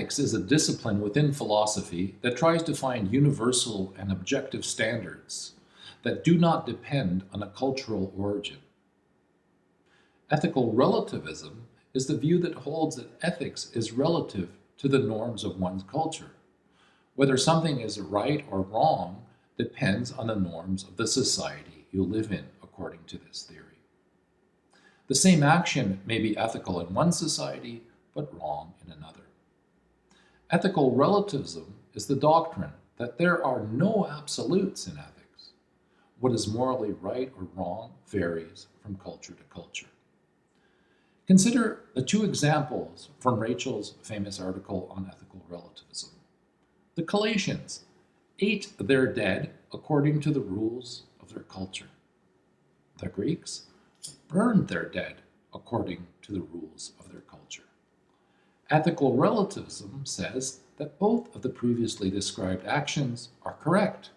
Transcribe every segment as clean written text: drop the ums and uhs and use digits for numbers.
Ethics is a discipline within philosophy that tries to find universal and objective standards that do not depend on a cultural origin. Ethical relativism is the view that holds that ethics is relative to the norms of one's culture. Whether something is right or wrong depends on the norms of the society you live in, according to this theory. The same action may be ethical in one society, but wrong in another. Ethical relativism is the doctrine that there are no absolutes in ethics. What is morally right or wrong varies from culture to culture. Consider the two examples from Rachel's famous article on ethical relativism. The Colossians ate their dead according to the rules of their culture. The Greeks burned their dead according to the rules of their culture. Ethical relativism says that both of the previously described actions are correct.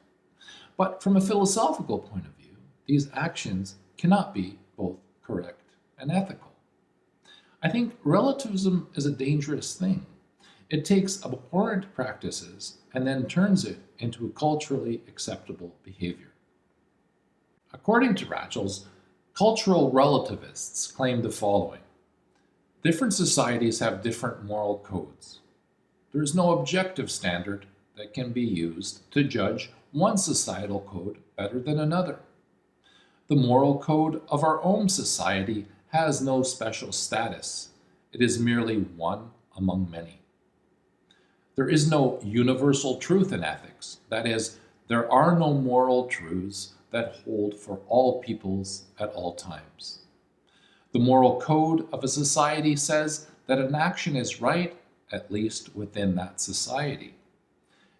But from a philosophical point of view, these actions cannot be both correct and ethical. I think relativism is a dangerous thing. It takes abhorrent practices and then turns it into a culturally acceptable behavior. According to Rachels, cultural relativists claim the following. Different societies have different moral codes. There is no objective standard that can be used to judge one societal code better than another. The moral code of our own society has no special status. It is merely one among many. There is no universal truth in ethics. That is, there are no moral truths that hold for all peoples at all times. The moral code of a society says that an action is right, at least within that society.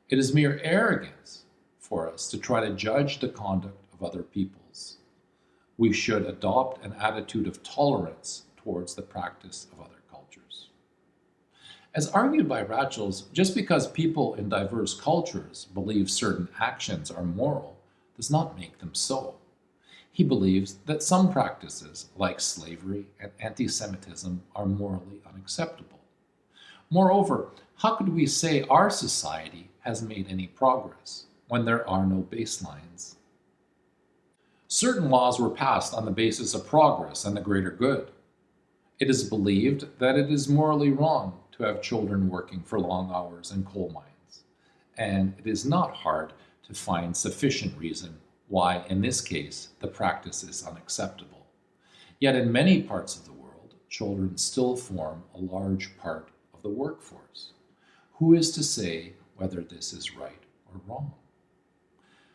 It is mere arrogance for us to try to judge the conduct of other peoples. We should adopt an attitude of tolerance towards the practice of other cultures. As argued by Rachels, just because people in diverse cultures believe certain actions are moral does not make them so. He believes that some practices, like slavery and anti-Semitism, are morally unacceptable. Moreover, how could we say our society has made any progress when there are no baselines? Certain laws were passed on the basis of progress and the greater good. It is believed that it is morally wrong to have children working for long hours in coal mines, and it is not hard to find sufficient reason why, in this case, the practice is unacceptable. Yet in many parts of the world, children still form a large part of the workforce. Who is to say whether this is right or wrong?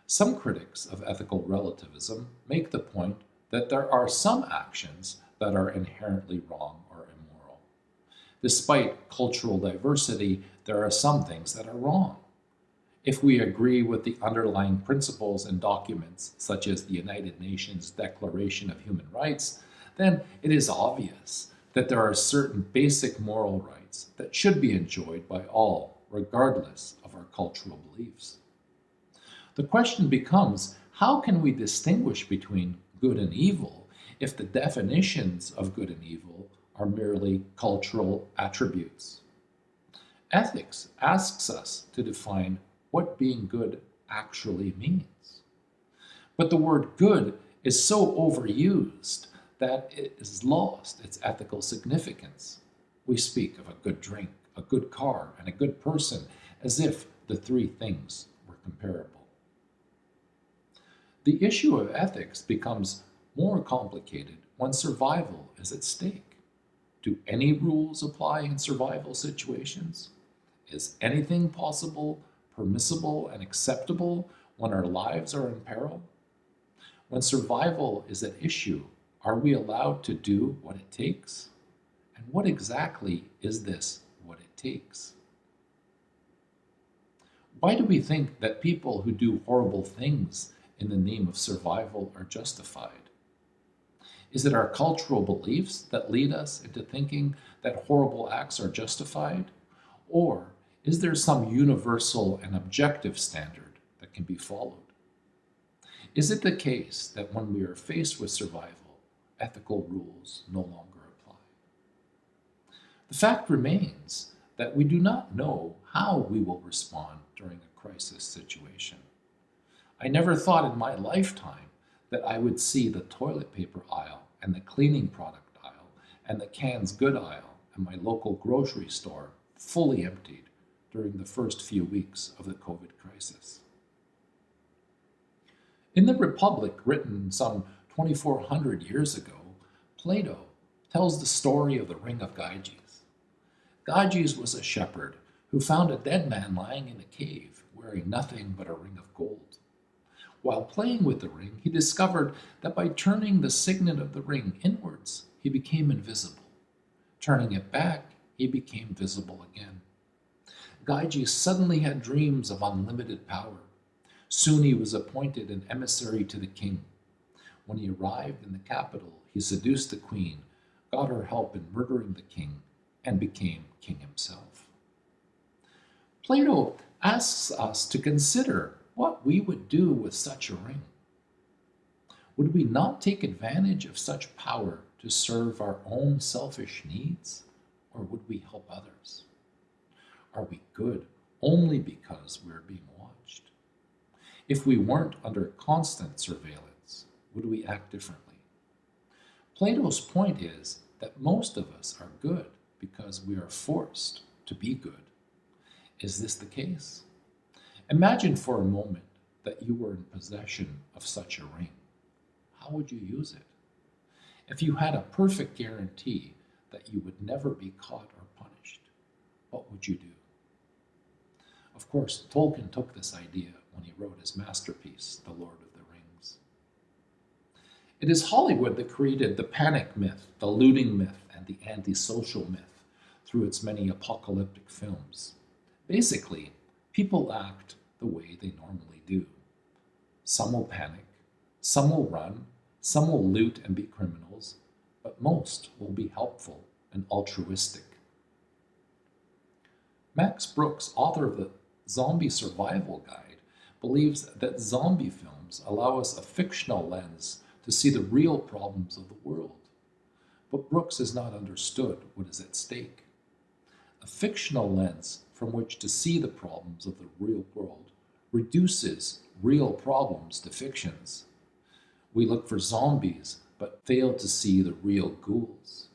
Some critics of ethical relativism make the point that there are some actions that are inherently wrong or immoral. Despite cultural diversity, there are some things that are wrong. If we agree with the underlying principles and documents, such as the United Nations Declaration of Human Rights, then it is obvious that there are certain basic moral rights that should be enjoyed by all, regardless of our cultural beliefs. The question becomes, how can we distinguish between good and evil if the definitions of good and evil are merely cultural attributes? Ethics asks us to define what being good actually means. But the word good is so overused that it has lost its ethical significance. We speak of a good drink, a good car, and a good person as if the three things were comparable. The issue of ethics becomes more complicated when survival is at stake. Do any rules apply in survival situations? Is anything possible, permissible, and acceptable when our lives are in peril? When survival is at issue, are we allowed to do what it takes? And what exactly is this what it takes? Why do we think that people who do horrible things in the name of survival are justified? Is it our cultural beliefs that lead us into thinking that horrible acts are justified? Or is there some universal and objective standard that can be followed? Is it the case that when we are faced with survival, ethical rules no longer apply? The fact remains that we do not know how we will respond during a crisis situation. I never thought in my lifetime that I would see the toilet paper aisle and the cleaning product aisle and the canned good aisle and my local grocery store fully emptied during the first few weeks of the COVID crisis. In the Republic, written some 2,400 years ago, Plato tells the story of the ring of Gyges. Gyges was a shepherd who found a dead man lying in a cave wearing nothing but a ring of gold. While playing with the ring, he discovered that by turning the signet of the ring inwards, he became invisible. Turning it back, he became visible again. Gyges suddenly had dreams of unlimited power. Soon he was appointed an emissary to the king. When he arrived in the capital, he seduced the queen, got her help in murdering the king, and became king himself. Plato asks us to consider what we would do with such a ring. Would we not take advantage of such power to serve our own selfish needs, or would we help others? Are we good only because we're being watched? If we weren't under constant surveillance, would we act differently? Plato's point is that most of us are good because we are forced to be good. Is this the case? Imagine for a moment that you were in possession of such a ring. How would you use it? If you had a perfect guarantee that you would never be caught or punished, what would you do? Of course, Tolkien took this idea when he wrote his masterpiece, The Lord of the Rings. It is Hollywood that created the panic myth, the looting myth, and the antisocial myth through its many apocalyptic films. Basically, people act the way they normally do. Some will panic, some will run, some will loot and be criminals, but most will be helpful and altruistic. Max Brooks, author of the Zombie Survival Guide, believes that zombie films allow us a fictional lens to see the real problems of the world. But Brooks has not understood what is at stake. A fictional lens from which to see the problems of the real world reduces real problems to fictions. We look for zombies, but fail to see the real ghouls.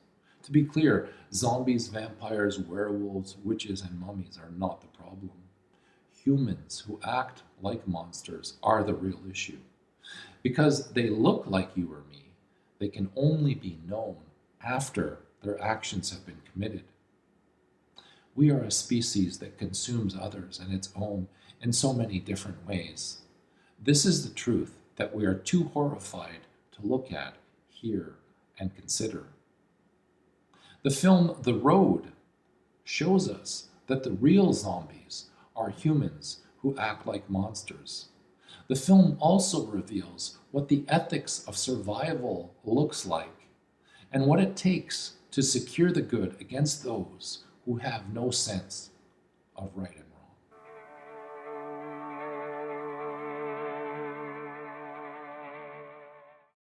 To be clear, zombies, vampires, werewolves, witches, and mummies are not the problem. Humans who act like monsters are the real issue. Because they look like you or me, they can only be known after their actions have been committed. We are a species that consumes others and its own in so many different ways. This is the truth that we are too horrified to look at, hear, and consider. The film The Road shows us that the real zombies are humans who act like monsters. The film also reveals what the ethics of survival looks like and what it takes to secure the good against those who have no sense of right and